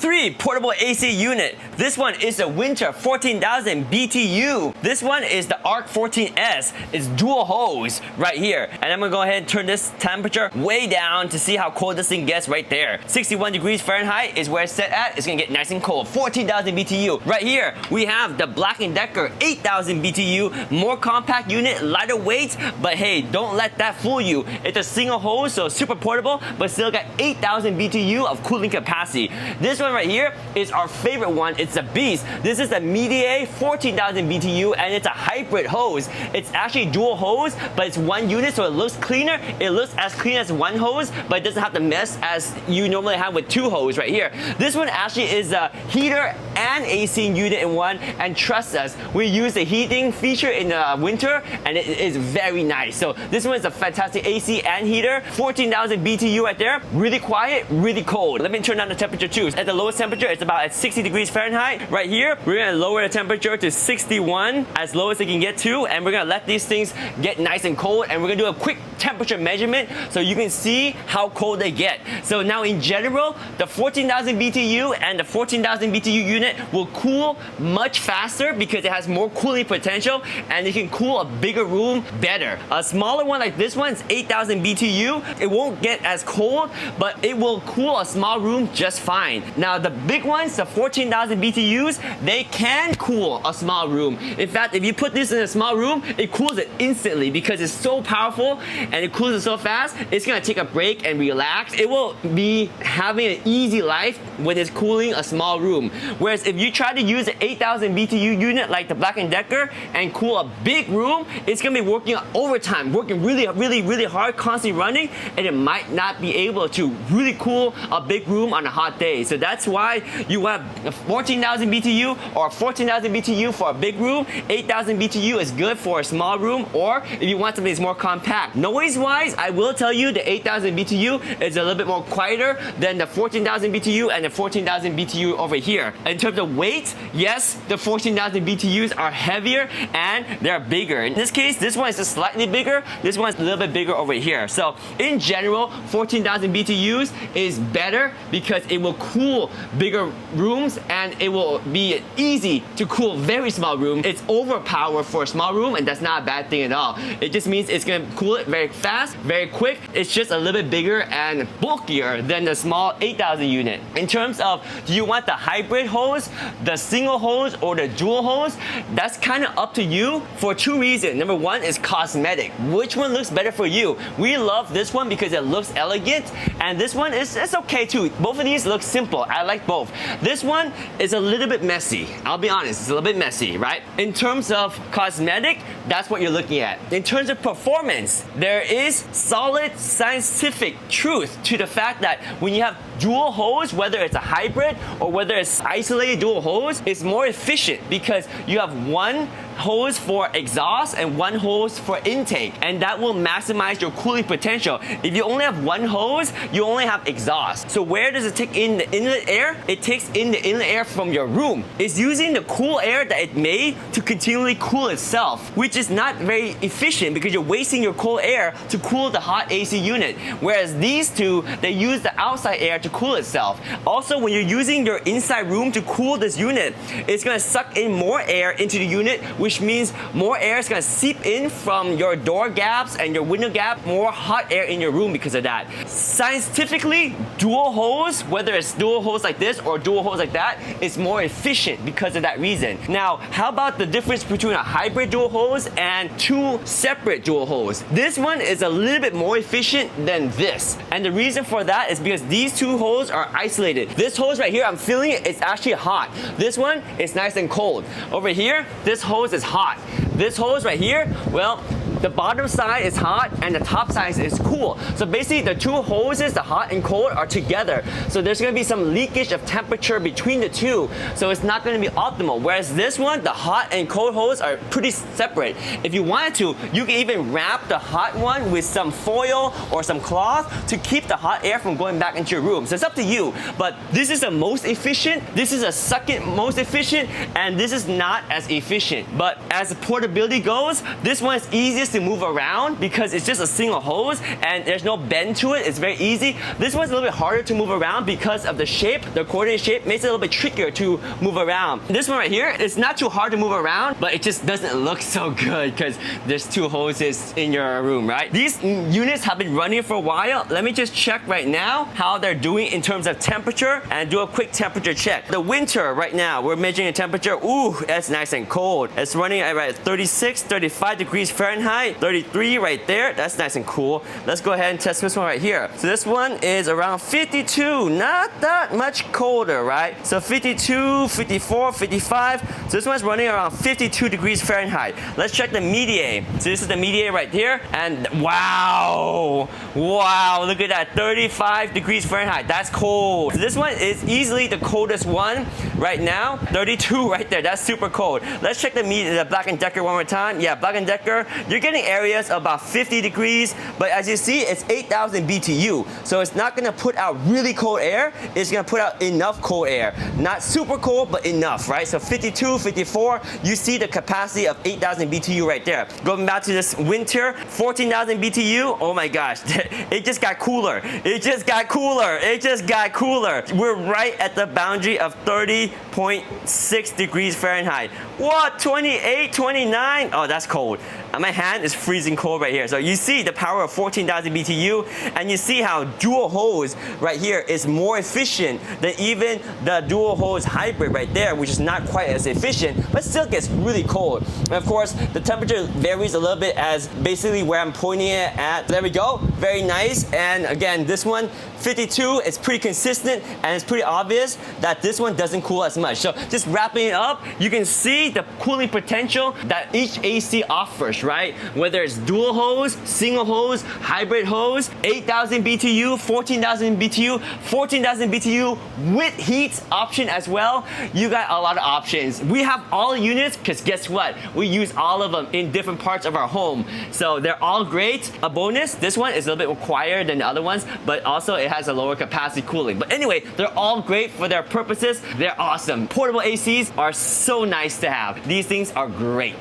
3 portable AC unit. This one is the WHYNTER 14,000 BTU. This one is the ARC-14S. It's dual hose right here. And I'm gonna go ahead and turn this temperature way down to see how cold this thing gets right there. 61 degrees Fahrenheit is where it's set at. It's gonna get nice and cold. 14,000 BTU. Right here, we have the Black & Decker 8,000 BTU. More compact unit, lighter weight, but hey, don't let that fool you. It's a single hose, so super portable, but still got 8,000 BTU of cooling capacity. This one right here is our favorite one. It's a beast. This is the Midea 14,000 BTU, and it's a hybrid hose. It's actually dual hose, but it's one unit, so it looks cleaner. It looks as clean as one hose, but it doesn't have the mess as you normally have with two hoses right here. This one actually is a heater and AC unit in one, and trust us, we use the heating feature in the winter, and it is very nice. So this one is a fantastic AC and heater. 14,000 BTU right there. Really quiet, really cold. Let me turn down the temperature too. At the lowest temperature, it's about at 60 degrees Fahrenheit. Right here, we're gonna lower the temperature to 61, as low as it can get to, and we're gonna let these things get nice and cold, and we're gonna do a quick temperature measurement so you can see how cold they get. So now in general, the 14,000 BTU and the 14,000 BTU unit will cool much faster because it has more cooling potential, and it can cool a bigger room better. A smaller one like this one is 8,000 BTU. It won't get as cold, but it will cool a small room just fine. Now the big ones, the 14,000 BTUs, they can cool a small room. In fact, if you put this in a small room, it cools it instantly because it's so powerful and it cools it so fast, it's gonna take a break and relax. It will be having an easy life when it's cooling a small room. Whereas if you try to use an 8,000 BTU unit like the Black & Decker and cool a big room, it's gonna be working overtime, working really hard, constantly running, and it might not be able to really cool a big room on a hot day. So that's why you have 14,000 BTU or 14,000 BTU for a big room. 8,000 BTU is good for a small room, or if you want something that's more compact. Noise-wise, I will tell you the 8,000 BTU is a little bit more quieter than the 14,000 BTU and the 14,000 BTU over here. In terms of weight, yes, the 14,000 BTUs are heavier and they're bigger. In this case, this one is just slightly bigger. This one's a little bit bigger over here. So in general, 14,000 BTUs is better because it will cool bigger rooms and it will be easy to cool very small rooms. It's overpowered for a small room, and that's not a bad thing at all. It just means it's gonna cool it very fast, very quick. It's just a little bit bigger and bulkier than the small 8,000 unit. In terms of, do you want the hybrid hose, the single hose, or the dual hose? That's kind of up to you for two reasons. Number one is cosmetic. Which one looks better for you? We love this one because it looks elegant, and this one is it's okay too. Both of these look simple. I like both. This one is a little bit messy. I'll be honest, it's a little bit messy, right? In terms of cosmetic, that's what you're looking at. In terms of performance, there is solid scientific truth to the fact that when you have dual hose, whether it's a hybrid or whether it's isolated dual hose, it's more efficient because you have one hose for exhaust and one hose for intake, and that will maximize your cooling potential. If you only have one hose, you only have exhaust. So where does it take in the inlet air? It takes in the inlet air from your room. It's using the cool air that it made to continually cool itself, which is not very efficient because you're wasting your cold air to cool the hot AC unit. Whereas these two, they use the outside air to cool itself. Also, when you're using your inside room to cool this unit, it's gonna suck in more air into the unit, which means more air is gonna seep in from your door gaps and your window gap, more hot air in your room because of that. Scientifically, dual hose, whether it's dual hose like this or dual hose like that, is more efficient because of that reason. Now, how about the difference between a hybrid dual hose and two separate dual hose? This one is a little bit more efficient than this. And the reason for that is because these two hoses are isolated. This hose right here, I'm feeling it, it's actually hot. This one is nice and cold. Over here, this hose is hot. This hose right here, well, the bottom side is hot and the top side is cool. So basically the two hoses, the hot and cold, are together. So there's gonna be some leakage of temperature between the two. So it's not gonna be optimal. Whereas this one, the hot and cold hose are pretty separate. If you wanted to, you can even wrap the hot one with some foil or some cloth to keep the hot air from going back into your room. So it's up to you. But this is the most efficient, this is a second most efficient, and this is not as efficient. But as portability goes, this one is easiest to move around because it's just a single hose and there's no bend to it. It's very easy. This one's a little bit harder to move around because of the shape. The coordinate shape makes it a little bit trickier to move around. This one right here, it's not too hard to move around, but it just doesn't look so good because there's two hoses in your room, right? These units have been running for a while. Let me just check right now how they're doing in terms of temperature and do a quick temperature check. The winter right now, we're measuring the temperature. Ooh, that's nice and cold. It's running at 36, 35 degrees Fahrenheit, 33 right there. That's nice and cool. Let's go ahead and test this one right here. So this one is around 52, not that much colder, right? So 52, 54, 55. So this one's running around 52 degrees Fahrenheit. Let's check the Midea. So this is the Midea right here. And wow, look at that, 35 degrees Fahrenheit. That's cold. So this one is easily the coldest one right now. 32 right there. That's super cold. Let's check the Black & Decker one more time. Yeah, Black & Decker, you're getting areas of about 50 degrees, but as you see, it's 8,000 BTU. So it's not gonna put out really cold air. It's gonna put out enough cold air. Not super cold, but enough, right? So 52, 54, you see the capacity of 8,000 BTU right there. Going back to this winter, 14,000 BTU. Oh my gosh, it just got cooler. It just got cooler. It just got cooler. We're right at the boundary of 30.6 degrees Fahrenheit. What, 28, 29? Oh, that's cold. My hand is freezing cold right here. So you see the power of 14,000 BTU, and you see how dual hose right here is more efficient than even the dual hose hybrid right there, which is not quite as efficient, but still gets really cold. And of course, the temperature varies a little bit as basically where I'm pointing it at. There we go, very nice. And again, this one, 52, it's pretty consistent, and it's pretty obvious that this one doesn't cool as much. So just wrapping it up, you can see the cooling potential that each AC offers, right? Whether it's dual hose, single hose, hybrid hose, 8,000 BTU, 14,000 BTU, 14,000 BTU with heat option as well. You got a lot of options. We have all units because guess what? We use all of them in different parts of our home. So they're all great. A bonus, this one is a little bit quieter than the other ones, but also it has a lower capacity cooling. But anyway, they're all great for their purposes. They're awesome. Portable ACs are so nice to have. These things are great.